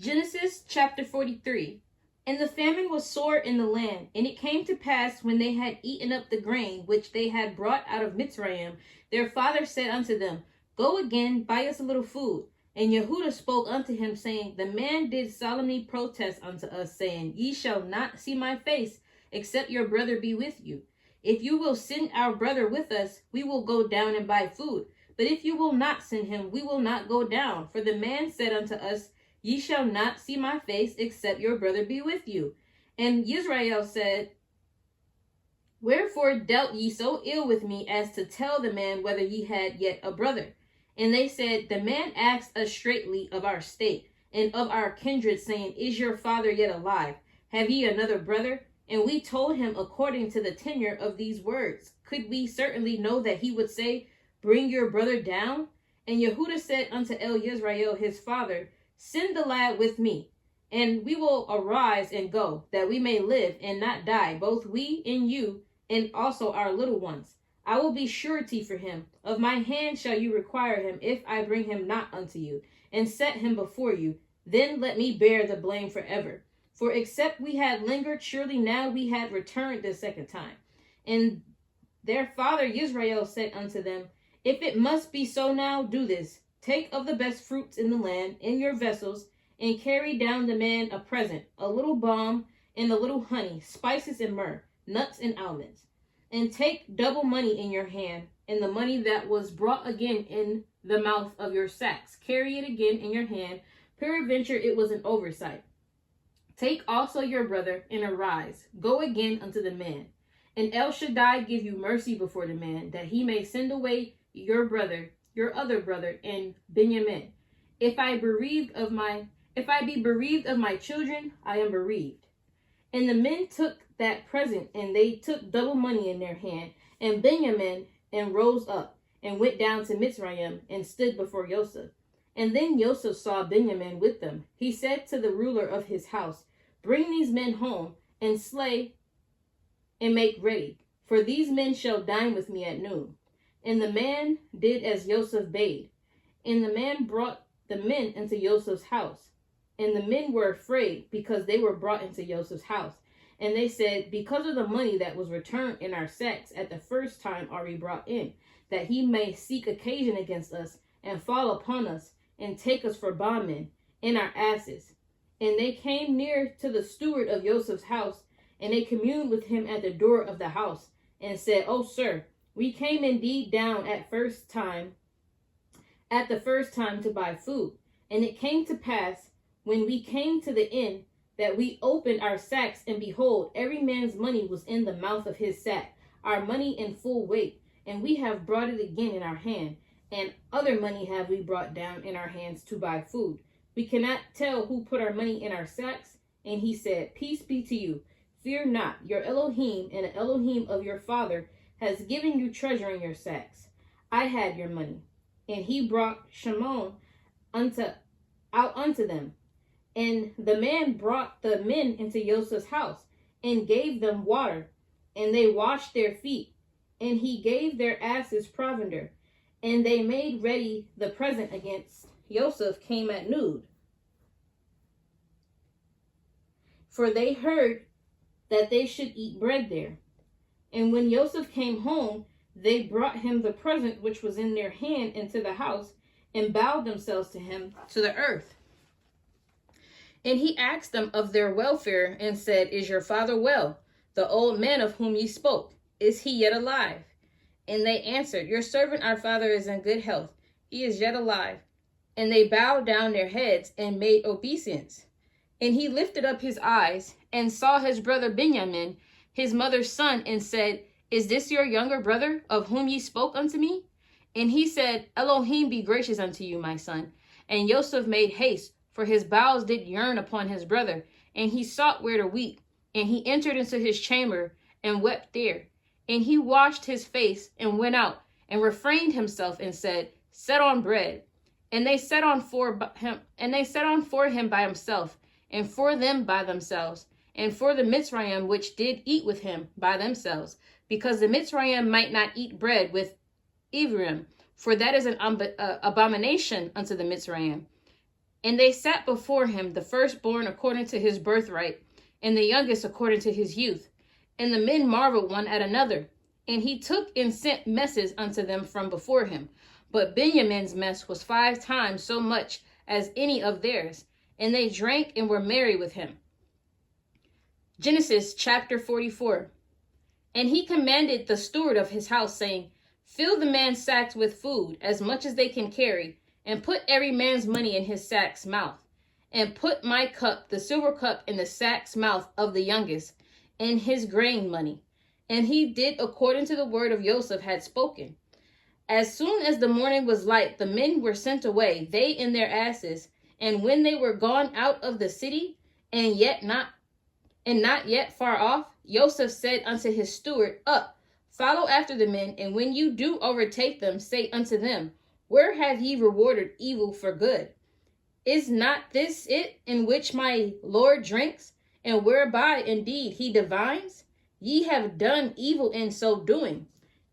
Genesis chapter 43. And the famine was sore in the land, and it came to pass when they had eaten up the grain which they had brought out of Mitzrayim, their father said unto them, Go again, buy us a little food. And Yehudah spoke unto him, saying, The man did solemnly protest unto us, saying, Ye shall not see my face, except your brother be with you. If you will send our brother with us, we will go down and buy food. But if you will not send him, we will not go down. For the man said unto us, Ye shall not see my face, except your brother be with you. And Israel said, Wherefore dealt ye so ill with me as to tell the man whether ye had yet a brother? And they said, The man asked us straitly of our state and of our kindred, saying, Is your father yet alive? Have ye another brother? And we told him according to the tenor of these words. Could we certainly know that he would say, Bring your brother down? And Yehudah said unto Israel his father, Send the lad with me, and we will arise and go, that we may live and not die, both we and you, and also our little ones. I will be surety for him. Of my hand shall you require him, if I bring him not unto you, and set him before you. Then let me bear the blame forever. For except we had lingered, surely now we had returned the second time. And their father Israel said unto them, If it must be so now, do this. Take of the best fruits in the land in your vessels, and carry down the man a present, a little balm and a little honey, spices and myrrh, nuts and almonds. And take double money in your hand, and the money that was brought again in the mouth of your sacks. Carry it again in your hand. Peradventure it was an oversight. Take also your brother, and arise. Go again unto the man. And El Shaddai give you mercy before the man, that he may send away your brother, your other brother, and Benjamin. If I be bereaved of my children, I am bereaved. And the men took that present, and they took double money in their hand, and Benjamin, and rose up, and went down to Mitzrayim, and stood before Joseph. And then Joseph saw Benjamin with them. He said to the ruler of his house, Bring these men home, and slay, and make ready, for these men shall dine with me at noon. And the man did as Joseph bade. And the man brought the men into Joseph's house. And the men were afraid, because they were brought into Joseph's house. And they said, Because of the money that was returned in our sacks at the first time are we brought in, that he may seek occasion against us, and fall upon us, and take us for bondmen, and our asses. And they came near to the steward of Joseph's house, and they communed with him at the door of the house, and said, O sir, we came indeed down at the first time to buy food. And it came to pass, when we came to the inn, that we opened our sacks, and behold, every man's money was in the mouth of his sack, our money in full weight. And we have brought it again in our hand, and other money have we brought down in our hands to buy food. We cannot tell who put our money in our sacks. And he said, Peace be to you. Fear not, your Elohim and the Elohim of your father has given you treasure in your sacks. I had your money. And he brought Shimon out unto them. And the man brought the men into Joseph's house, and gave them water, and they washed their feet. And he gave their asses provender. And they made ready the present against Joseph came at noon. For they heard that they should eat bread there. And when Joseph came home, they brought him the present which was in their hand into the house, and bowed themselves to him to the earth. And he asked them of their welfare, and said, Is your father well? The old man of whom ye spoke, is he yet alive? And they answered, Your servant our father is in good health. He is yet alive. And they bowed down their heads, and made obeisance. And he lifted up his eyes, and saw his brother Benjamin, his mother's son, and said, Is this your younger brother, of whom ye spoke unto me? And he said, Elohim be gracious unto you, my son. And Joseph made haste, for his bowels did yearn upon his brother, and he sought where to weep. And he entered into his chamber, and wept there. And he washed his face, and went out, and refrained himself, and said, Set on bread. And they set on for him by himself, and for them by themselves, and for the Mitzrayim which did eat with him by themselves, because the Mitzrayim might not eat bread with Ephraim, for that is an abomination unto the Mitzrayim. And they sat before him, the firstborn according to his birthright, and the youngest according to his youth. And the men marveled one at another. And he took and sent messes unto them from before him. But Benjamin's mess was 5 times so much as any of theirs. And they drank and were merry with him. Genesis chapter 44. And he commanded the steward of his house, saying, Fill the man's sacks with food, as much as they can carry, and put every man's money in his sack's mouth. And put my cup, the silver cup, in the sack's mouth of the youngest, and his grain money. And he did according to the word of Joseph had spoken. As soon as the morning was light, the men were sent away, they and their asses. And when they were gone out of the city, and not yet far off, Joseph said unto his steward, Up, follow after the men, and when you do overtake them, say unto them, Where have ye rewarded evil for good? Is not this it in which my Lord drinks, and whereby indeed he divines? Ye have done evil in so doing.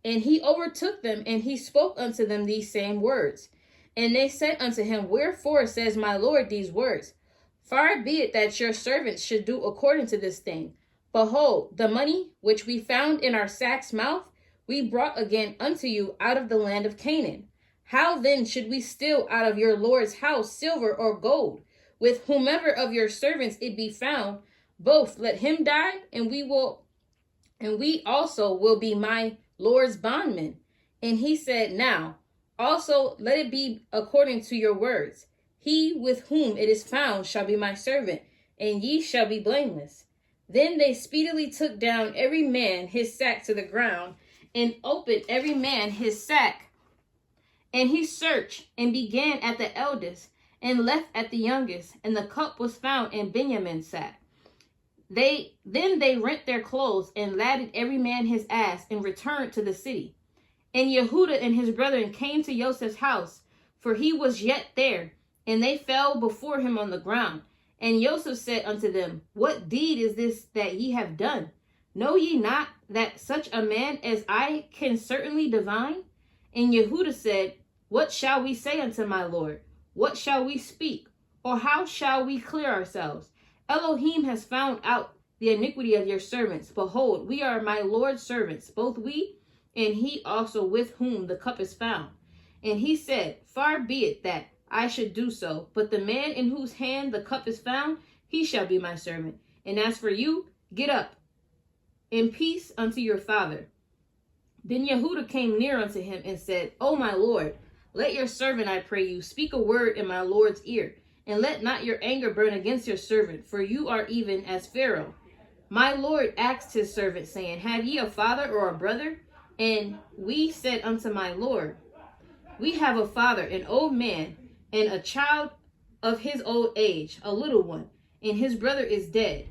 And he overtook them, and he spoke unto them these same words. And they said unto him, Wherefore says my Lord these words? Far be it that your servants should do according to this thing. Behold, the money which we found in our sack's mouth, we brought again unto you out of the land of Canaan. How then should we steal out of your Lord's house silver or gold? With whomever of your servants it be found, both let him die, and we also will be my Lord's bondmen. And he said, Now also let it be according to your words. He with whom it is found shall be my servant, and ye shall be blameless. Then they speedily took down every man his sack to the ground, and opened every man his sack. And he searched, and began at the eldest, and left at the youngest, and the cup was found in Benjamin's sack. Then they rent their clothes, and ladded every man his ass, and returned to the city. And Yehuda and his brethren came to Joseph's house, for he was yet there, and they fell before him on the ground. And Joseph said unto them, What deed is this that ye have done? Know ye not that such a man as I can certainly divine? And Yehuda said, What shall we say unto my Lord? What shall we speak? Or how shall we clear ourselves? Elohim has found out the iniquity of your servants. Behold, we are my Lord's servants, both we and he also with whom the cup is found. And he said, Far be it that I should do so, but the man in whose hand the cup is found, he shall be my servant. And as for you, get up in peace unto your father. Then Yehuda came near unto him and said, O my Lord, let your servant, I pray you, speak a word in my Lord's ear, and let not your anger burn against your servant, for you are even as Pharaoh. My Lord asked his servant, saying, Have ye a father or a brother? And we said unto my Lord, We have a father, an old man, and a child of his old age, a little one, and his brother is dead,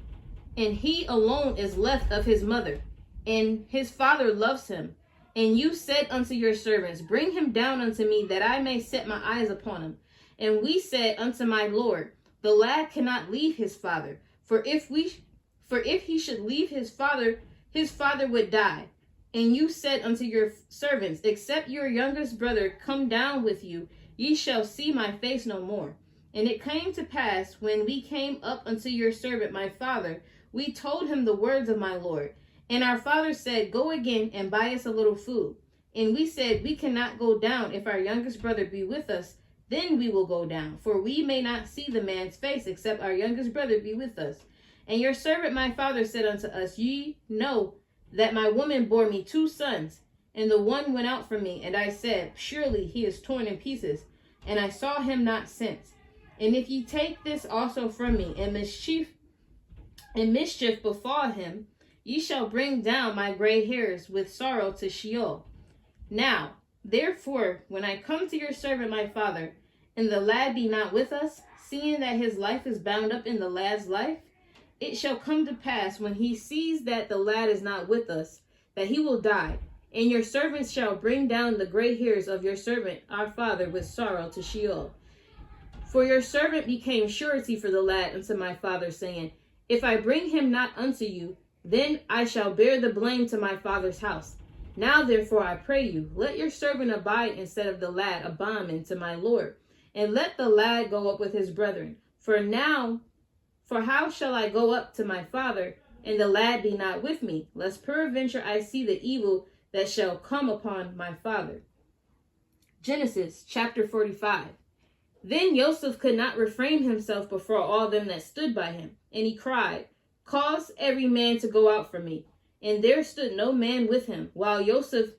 and he alone is left of his mother, and his father loves him. And you said unto your servants, Bring him down unto me, that I may set my eyes upon him. And we said unto my Lord, The lad cannot leave his father, for if he should leave his father would die. And you said unto your servants, Except your youngest brother come down with you, ye shall see my face no more. And it came to pass, when we came up unto your servant my father, we told him the words of my Lord. And our father said, Go again and buy us a little food. And we said, We cannot go down. If our youngest brother be with us, then we will go down. For we may not see the man's face, except our youngest brother be with us. And your servant my father said unto us, Ye know that my woman bore me 2 sons, and the one went out from me. And I said, Surely he is torn in pieces, and I saw him not since. And if ye take this also from me, and mischief befall him, ye shall bring down my gray hairs with sorrow to Sheol. Now, therefore, when I come to your servant my father, and the lad be not with us, seeing that his life is bound up in the lad's life, it shall come to pass, when he sees that the lad is not with us, that he will die. And your servants shall bring down the gray hairs of your servant our father with sorrow to Sheol. For your servant became surety for the lad unto my father, saying, If I bring him not unto you, then I shall bear the blame to my father's house. Now therefore I pray you, let your servant abide instead of the lad a bondman to my Lord. and let the lad go up with his brethren. For how shall I go up to my father, and the lad be not with me, lest peradventure I see the evil that shall come upon my father. Genesis chapter 45. Then Joseph could not refrain himself before all them that stood by him, and he cried, Cause every man to go out from me. And there stood no man with him, while Joseph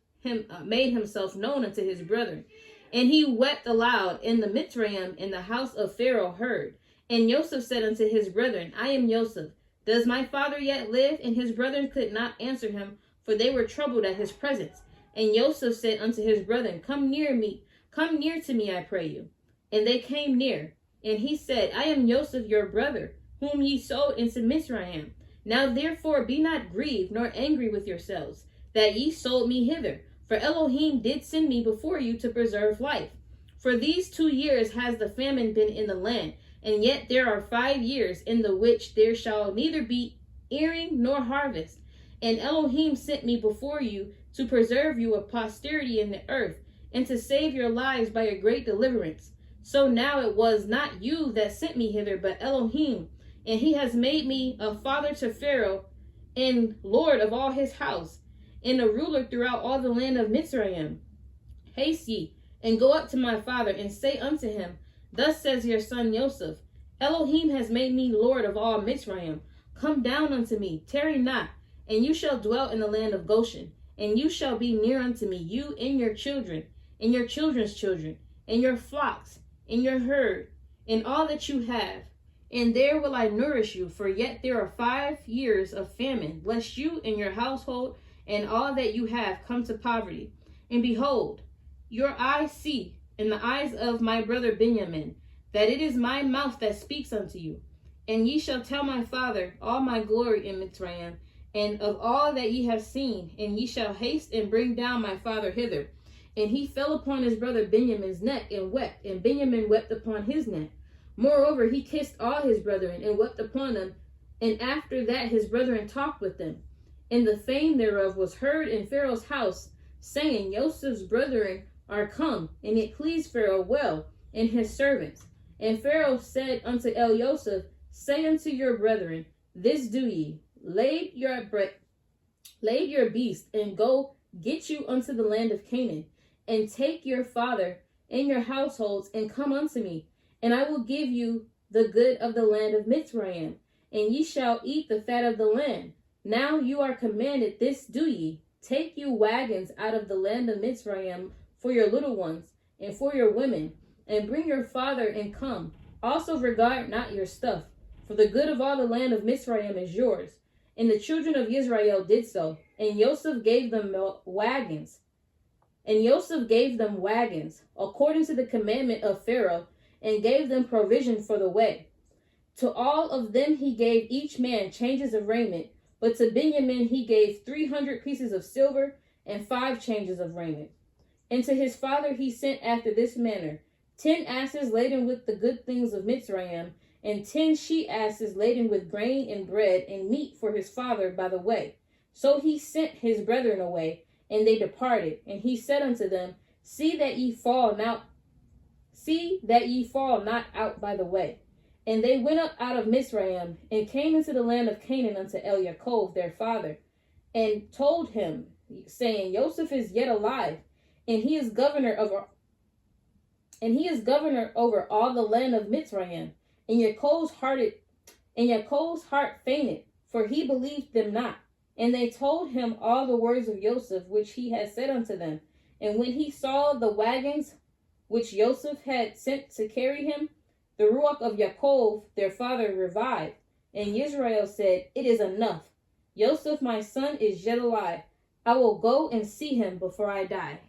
made himself known unto his brethren. And he wept aloud in the Mitzrayim, and the house of Pharaoh heard. And Joseph said unto his brethren, I am Joseph. Does my father yet live? And his brethren could not answer him, for they were troubled at his presence. And Joseph said unto his brethren, Come near to me, I pray you. And they came near. And he said, I am Joseph your brother, whom ye sold into Mizraim. Now therefore be not grieved, nor angry with yourselves, that ye sold me hither. For Elohim did send me before you to preserve life. For these 2 years has the famine been in the land, and yet there are 5 years in the which there shall neither be earing nor harvest. And Elohim sent me before you to preserve you a posterity in the earth, and to save your lives by a great deliverance. So now it was not you that sent me hither, but Elohim, and he has made me a father to Pharaoh, and Lord of all his house, and a ruler throughout all the land of Mitzrayim. Haste ye, and go up to my father, and say unto him, Thus says your son Joseph, Elohim has made me Lord of all Mitzrayim. Come down unto me, tarry not, and you shall dwell in the land of Goshen. And you shall be near unto me, you and your children, and your children's children, and your flocks, and your herd, and all that you have. And there will I nourish you, for yet there are 5 years of famine, lest you and your household and all that you have come to poverty. And behold, your eyes see, in the eyes of my brother Benjamin, that it is my mouth that speaks unto you. And ye shall tell my father all my glory in Mitzrayim, and of all that ye have seen, and ye shall haste and bring down my father hither. And he fell upon his brother Benjamin's neck and wept, and Benjamin wept upon his neck. Moreover, he kissed all his brethren and wept upon them, and after that his brethren talked with them. And the fame thereof was heard in Pharaoh's house, saying, Joseph's brethren are come, and it pleased Pharaoh well, and his servants. And Pharaoh said unto Joseph, Say unto your brethren, This do ye, lade your beast, and go get you unto the land of Canaan, and take your father and your households, and come unto me, and I will give you the good of the land of Mitzrayim, and ye shall eat the fat of the land. Now you are commanded, this do ye, take you wagons out of the land of Mitzrayim for your little ones, and for your women, and bring your father and come. Also regard not your stuff, for the good of all the land of Mitzrayim is yours. And the children of Israel did so, and Joseph gave them wagons. According to the commandment of Pharaoh, and gave them provision for the way. To all of them he gave each man changes of raiment, but to Benjamin he gave 300 pieces of silver and 5 changes of raiment. And to his father he sent after this manner, 10 asses laden with the good things of Mitzrayim, and 10 she-asses laden with grain and bread and meat for his father by the way. So he sent his brethren away, and they departed. And he said unto them, See that ye fall not out by the way. And they went up out of Mizraim, and came into the land of Canaan unto Yaakov their father, and told him, saying, Joseph is yet alive, and he is governor over all the land of Mitzrayim. And Yaakov's heart fainted, for he believed them not. And they told him all the words of Joseph, which he had said unto them. And when he saw the wagons which Joseph had sent to carry him, the ruach of Yaakov their father revived. And Israel said, It is enough. Joseph my son is yet alive. I will go and see him before I die.